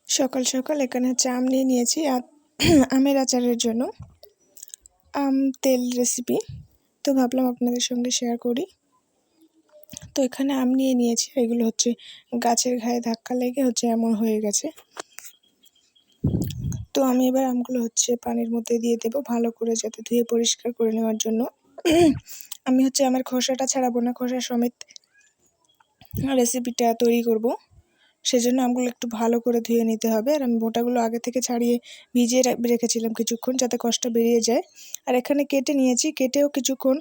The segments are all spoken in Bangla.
সকাল সকাল এখানে হচ্ছে আম নিয়ে নিয়েছি আমের আচারের জন্য আম তেল রেসিপি। তো ভাবলাম আপনাদের সঙ্গে শেয়ার করি। তো এখানে আম নিয়ে নিয়েছি, এগুলো হচ্ছে গাছের ঘায়ে ধাক্কা লেগে হচ্ছে এমন হয়ে গেছে। তো আমি এবার আমগুলো হচ্ছে পানির মধ্যে দিয়ে দেবো ভালো করে, যাতে ধুয়ে পরিষ্কার করে নেওয়ার জন্য। আমি হচ্ছে আমার খোসাটা ছাড়াবো না, খোসা সমেত রেসিপিটা তৈরি করব। সেজন্য আমগুলো একটু ভালো করে ধুয়ে নিতে হবে। আর আমি বোটাগুলো আগে থেকে ছাড়িয়ে ভিজিয়ে রেখেছিলাম কিছুক্ষণ, যাতে কষটা বেরিয়ে যায়। আর এখানে কেটে নিয়েছি, কেটেও কিছুক্ষণ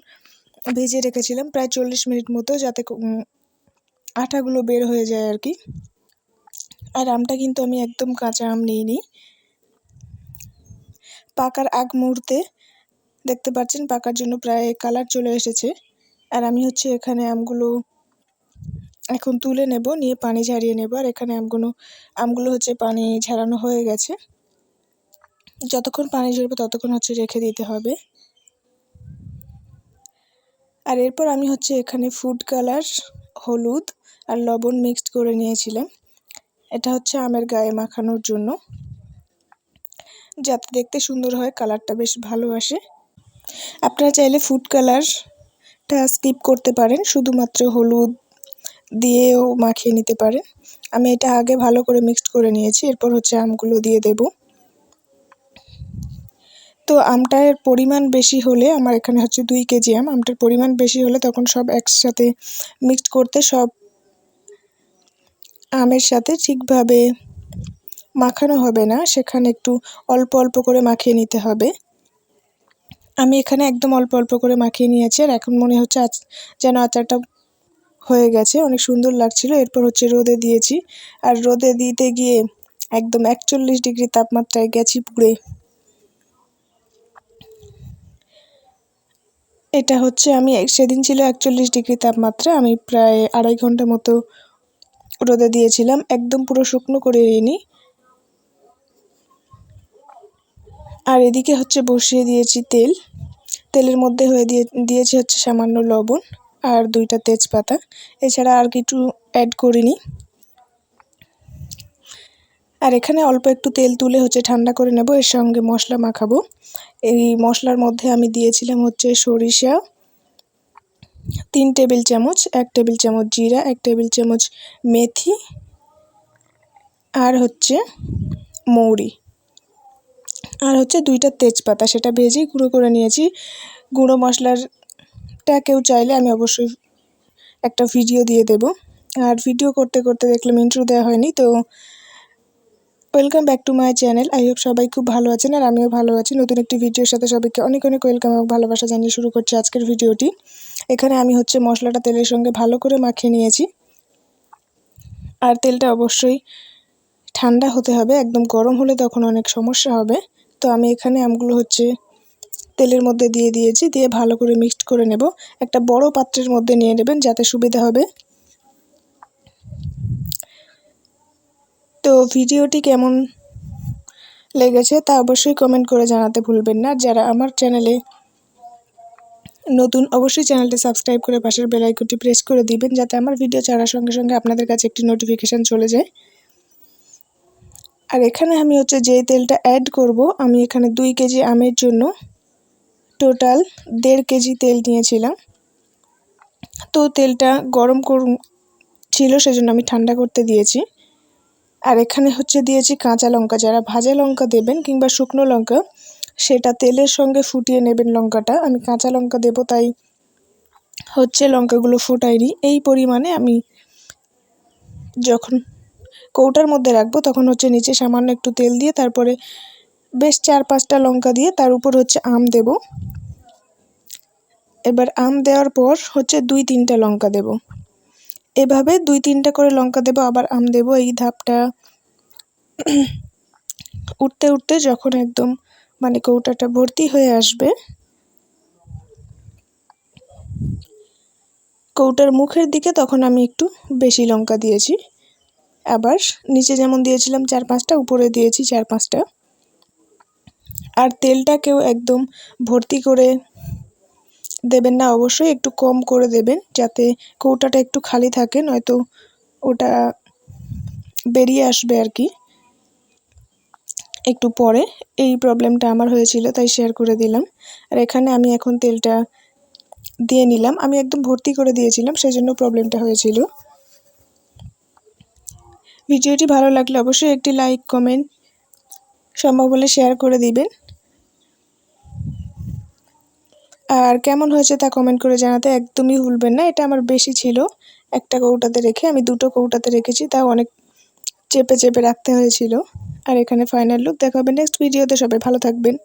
ভিজিয়ে রেখেছিলাম, প্রায় 40 মিনিট মতো, যাতে আঠাগুলো বের হয়ে যায় আর কি। আর আমটা কিন্তু আমি একদম কাঁচা আম নিইনি, পাকার আগ মুহূর্তে দেখতে পাচ্ছেন পাকার জন্য প্রায় কালার চলে এসেছে। আর আমি হচ্ছে এখানে আমগুলো এখন তুলে নেব, নিয়ে পানি ঝারিয়ে নেব। আর এখানে আমগুলো হচ্ছে পানি ঝরানো হয়ে গেছে। যতক্ষণ পানি ঝরবে ততক্ষণ হচ্ছে রেখে দিতে হবে। আর এরপর আমি হচ্ছে এখানে ফুড কালার, হলুদ আর লবণ মিক্সড করে নিয়েছিলাম। এটা হচ্ছে আমের গায়ে মাখানোর জন্য, যাতে দেখতে সুন্দর হয়, কালারটা বেশ ভালো আসে। আপনারা চাইলে ফুড কালারটা স্কিপ করতে পারেন, শুধুমাত্র হলুদ দিয়েও মাখিয়ে নিতে পারেন। আমি এটা আগে ভালো করে মিক্সড করে নিয়েছি, এরপর হচ্ছে আমগুলো দিয়ে দেব। তো আমটার পরিমাণ বেশি হলে, আমার এখানে হচ্ছে 2 কেজি আমটার পরিমাণ বেশি হলে তখন সব একসাথে মিক্সড করতে সব আমের সাথে ঠিকভাবে মাখানো হবে না, সেখানে একটু অল্প অল্প করে মাখিয়ে নিতে হবে। আমি এখানে একদম অল্প অল্প করে মাখিয়ে নিয়েছি। আর এখন মনে হচ্ছে যেন আচারটা হয়ে গেছে, অনেক সুন্দর লাগছিল। এরপর হচ্ছে রোদে দিয়েছি, আর রোদে দিতে গিয়ে একদম 41 ডিগ্রি তাপমাত্রায় গেছি পুড়ে। এটা হচ্ছে সেদিন ছিল 41 ডিগ্রি তাপমাত্রা, আমি প্রায় 2.5 ঘন্টা মতো রোদে দিয়েছিলাম, একদম পুরো শুকনো করে নিইনি। আর এদিকে হচ্ছে বসিয়ে দিয়েছি তেলের মধ্যে দিয়েছি হচ্ছে সামান্য লবণ আর 2টা তেজপাতা, এছাড়া আর কিছু অ্যাড করিনি। আর এখানে অল্প একটু তেল তুলে হচ্ছে ঠান্ডা করে নেব, এর সঙ্গে মশলা মাখাবো। এই মশলার মধ্যে আমি দিয়েছিলাম হচ্ছে সরিষা 3 টেবিল চামচ, 1 টেবিল চামচ জিরা, 1 টেবিল চামচ মেথি, আর হচ্ছে মৌরি, আর হচ্ছে 2টা তেজপাতা, সেটা ভেজেই গুঁড়ো করে নিয়েছি। গুঁড়ো মশলারটা কেউ চাইলে আমি অবশ্যই একটা ভিডিও দিয়ে দেব। আর ভিডিও করতে করতে দেখলাম ইন্ট্রো দেওয়া হয়নি। তো welcome back to my channel. I hope সবাই খুব ভালো আছেন, আর আমিও ভালো আছি। নতুন একটি ভিডিওর সাথে সবাইকে অনেক অনেক ওয়েলকাম এবং ভালোবাসা জানিয়ে শুরু করছি আজকের ভিডিওটি। এখানে আমি হচ্ছে মশলাটা তেলের সঙ্গে ভালো করে মাখিয়ে নিয়েছি। আর তেলটা অবশ্যই ঠান্ডা হতে হবে, একদম গরম হলে তখন অনেক সমস্যা হবে। তো আমি এখানে আমগুলো হচ্ছে তেলের মধ্যে দিয়ে দিয়েছি, দিয়ে ভালো করে মিক্সড করে নেব। একটা বড় পাত্রের মধ্যে নিয়ে নেবেন, যাতে সুবিধা হবে। তো ভিডিওটি কেমন লেগেছে তা অবশ্যই কমেন্ট করে জানাতে ভুলবেন না। যারা আমার চ্যানেলে নতুন, অবশ্যই চ্যানেলটি সাবস্ক্রাইব করে পাশের বেল আইকনটি প্রেস করে দিবেন, যাতে আমার ভিডিও ছাড়ার সঙ্গে সঙ্গে আপনাদের কাছে একটি নোটিফিকেশান চলে যায়। আর এখানে আমি হচ্ছে যে তেলটা অ্যাড করব, আমি এখানে 2 কেজি আমের জন্য টোটাল 1.5 কেজি তেল নিয়েছিলাম। তো তেলটা গরম ছিল, সেজন্য আমি ঠান্ডা করতে দিয়েছি। আর এখানে হচ্ছে দিয়েছি কাঁচা লঙ্কা, যারা ভাজা লঙ্কা দেবেন কিংবা শুকনো লঙ্কা, সেটা তেলের সঙ্গে ফুটিয়ে নেবেন লঙ্কাটা। আমি কাঁচা লঙ্কা দেবো, তাই হচ্ছে লঙ্কাগুলো ফোটাইনি। এই পরিমাণে আমি যখন কৌটার মধ্যে রাখবো, তখন হচ্ছে নিচে সামান্য একটু তেল দিয়ে তারপরে বেশ 4-5টা লঙ্কা দিয়ে তার উপর হচ্ছে আম দেব। এবার আম দেওয়ার পর হচ্ছে 2-3টা লঙ্কা দেব, এভাবে 2-3টা করে লঙ্কা দেব, আবার আম দেব। এই ধাপটা উঠতে উঠতে যখন একদম কৌটাটা ভর্তি হয়ে আসবে, কৌটার মুখের দিকে, তখন আমি একটু বেশি লঙ্কা দিয়েছি। আবার নিচে যেমন দিয়েছিলাম 4-5টা, উপরে দিয়েছি 4-5টা। আর তেলটাকেও একদম ভর্তি করে দেবেন না, অবশ্যই একটু কম করে দেবেন, যাতে কৌটাটা একটু খালি থাকে, নয়তো ওটা বেরিয়ে আসবে আর কি। একটু পরে। এই প্রবলেমটা আমার হয়েছিল, তাই শেয়ার করে দিলাম। আর এখানে আমি এখন তেলটা দিয়ে নিলাম। আমি একদম ভর্তি করে দিয়েছিলাম, সেজন্য প্রবলেমটা হয়েছিল। ভিডিওটি ভালো লাগলে অবশ্যই একটি লাইক, কমেন্ট, সম্ভব হলে শেয়ার করে দিবেন। আর কেমন হয়েছে তা কমেন্ট করে জানাতে একদমই ভুলবেন না। এটা আমার বেশি ছিল, একটা কৌটাতে রেখে আমি 2টো কৌটাতে রেখেছি, তাও অনেক চেপে চেপে রাখতে হয়েছিল। আর এখানে ফাইনাল লুক। দেখা হবে নেক্সট ভিডিওতে। সবাই ভালো থাকবেন।